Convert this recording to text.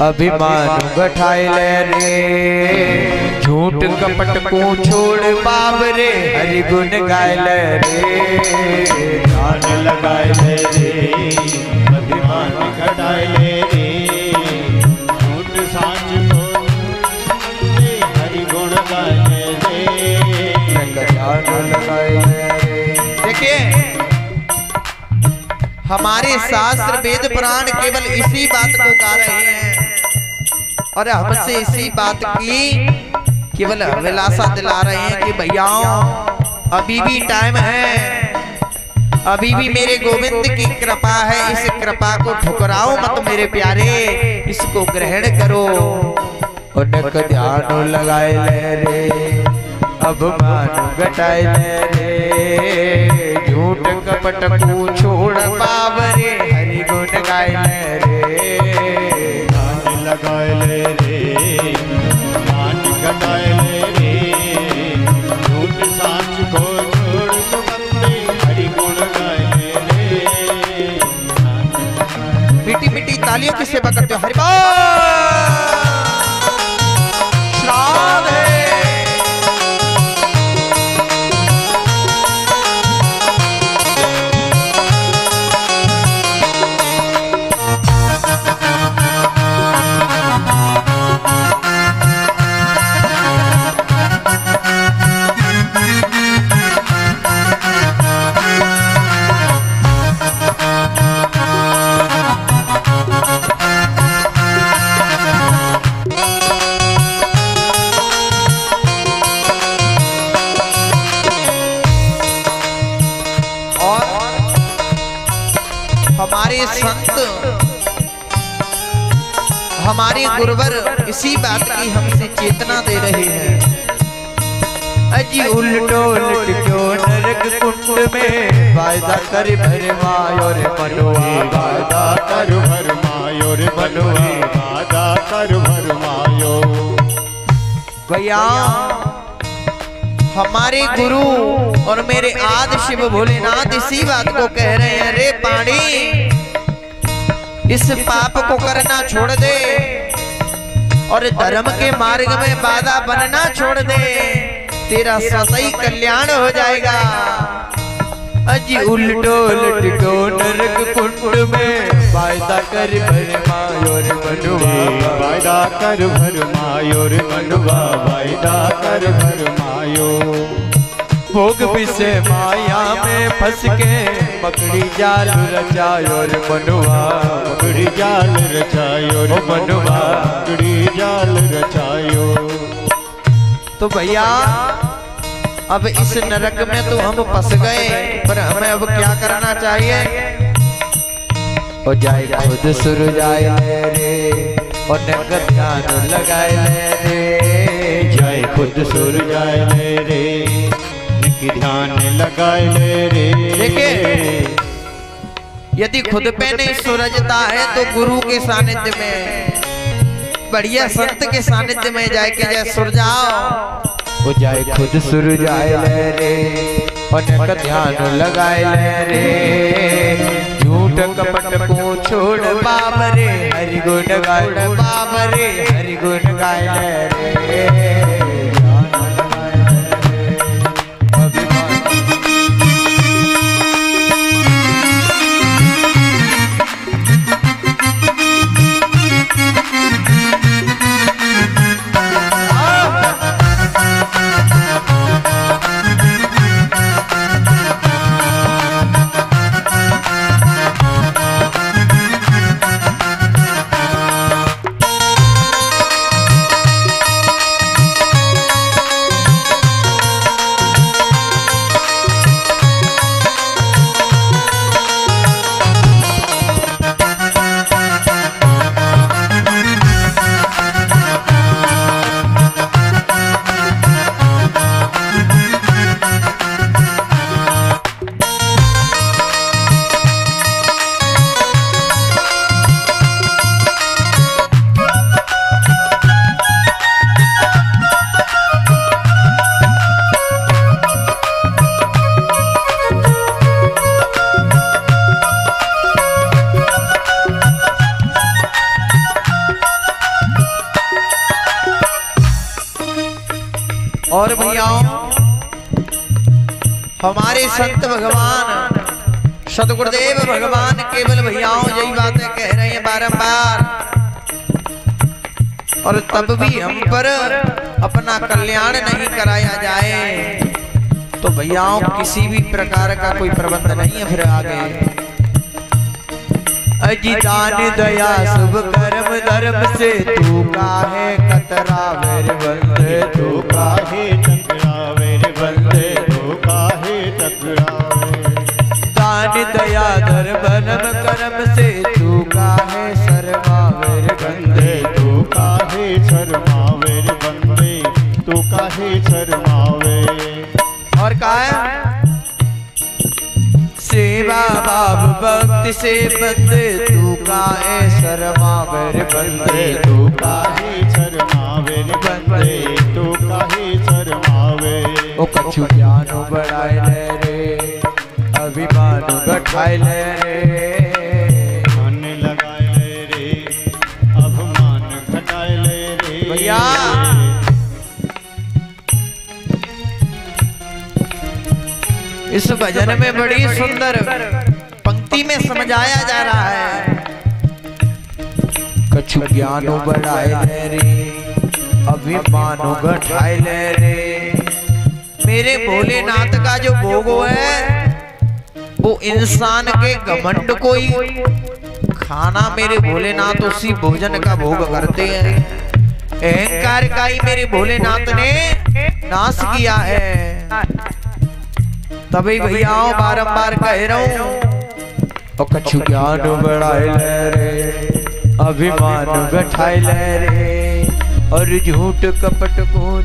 अभिमान घटाए ले रे, झूठ कपट को छोड़ बाबरे हरि गुण गाय ले रे। ध्यान लगाए ले रे, अभिमान घटाए ले रे, झूठ साच को हरि गुण गाए ले रे। ध्यान लगाए ले रे। देखिए हमारे शास्त्र वेद पुराण केवल इसी बात को गा रहे हैं और हमसे इसी बात की केवल अभिलाषा दिला रहे हैं कि भैयाओं अभी भी टाइम है, अभी भी मेरे गोविंद की कृपा है। इस कृपा को ठुकराओ मत मेरे प्यारे, इसको ग्रहण करो। उनक ध्यान लगाए ले रे, अभिमान घटाए ले रे, झूठ कपट को छोड़ बाबरे हरि गुण गाय ले रे। ध्यान लगाए ले रे, ध्यान घटाए ले रे, झूठ साच को छोड़ बंदे हरि गुण गाए ले रे। मीठी मीठी तालियों की सेवा करते हो। हरि बोल। हमारे संत हमारे गुरुवर इसी बात की हमसे चेतना दे रहे हैं। अजी उल्टो लटको नरक कुंड में, वायदा कर भरमायो रे मनवा, वादा कर भरमायो रे मनवा, वादा कर भरमायो। भैया हमारे गुरु और मेरे आदि शिव भोलेनाथ इसी बात को कह रहे हैं। रे पाणी इस पाप को करना छोड़ दे और धर्म के मार्ग में बाधा बनना छोड़ दे, तेरा सही कल्याण हो जाएगा। अजी उल्टो लटको नरक कुंड में, वायदा कर भरमायो रे मनवा, वायदा कर भरमायो रे मनवा, वायदा कर भरमायो। भोग विषय माया में फंस के पकड़ी जाल रचायो रे मनवा, पकड़ी जाल रचायो रे मनवा, पकड़ी जाल रचायो। तो भैया अब इस नरक में तो हम फंस गए, पर हमें अब क्या करना चाहिए? और जाए खुद सुर जाए ले रे, और नगद ध्यान लगाए ले रे, जाए खुद सुर जाए ले रे, ध्यान लगाए ले रे। देखिए यदि खुद पे नहीं सूरजता है तो गुरु के सानिध्य में, बढ़िया संत के सानिध्य में जाके जय सुर जाओ। वो जाए खुद सुर जाए ले रे, और नगद ध्यान लगाए ले रे, झूठ कपट को छोड़ बाबरे हरि गुण गाए, बाबरे हरि गुण गाए ले रे। और भैयाओं हमारे संत भगवान सतगुरुदेव भगवान केवल भैयाओं यही बातें कह रहे हैं बारंबार, और तब भी हम पर अपना कल्याण नहीं कराया जाए तो भैयाओं किसी भी प्रकार का कोई प्रबंध नहीं है फिर आगे। अजी दान दया शुभ कर्म धर्म से तू काहे कतरावे रे बंदे, तू काहे टकरावे रे बंदे, तू काहे टकरावे। दान दया धर्म कर्म से तू काहे शर्मावे रे बंदे, तू काहे शर्मावे रे बंदे, तू काहे शर्मावे। और कहा है सेवा भाव भक्ति से बंदे तू काहे शर्मावे रे बंदे, तू काहे शर्मावे रे बंदे, तू काहे शर्मावे। ओ कछु ज्ञान बढ़ाए ले रे, अभिमान घटाए ले रे, मन लगाए ले रे, अभिमान घटाए ले रे। भैया इस भजन में बड़ी सुंदर पंक्ति में समझाया जा रहा है। कछु ज्ञान बढ़ाए ले रे, अभिमान घटाए ले रे। मेरे भोलेनाथ का जो भोग है वो इंसान के घमंड को ही खाना मेरे भोलेनाथ उसी भोजन का भोग करते हैं। अहंकार का ही मेरे भोलेनाथ ने नाश किया है। तभी भैयाओं बारंबार कह रहा हूं ओ कछु ज्ञान बढ़ाए ले रे, अभिमान घटाए ले रे, और झूठ कपट को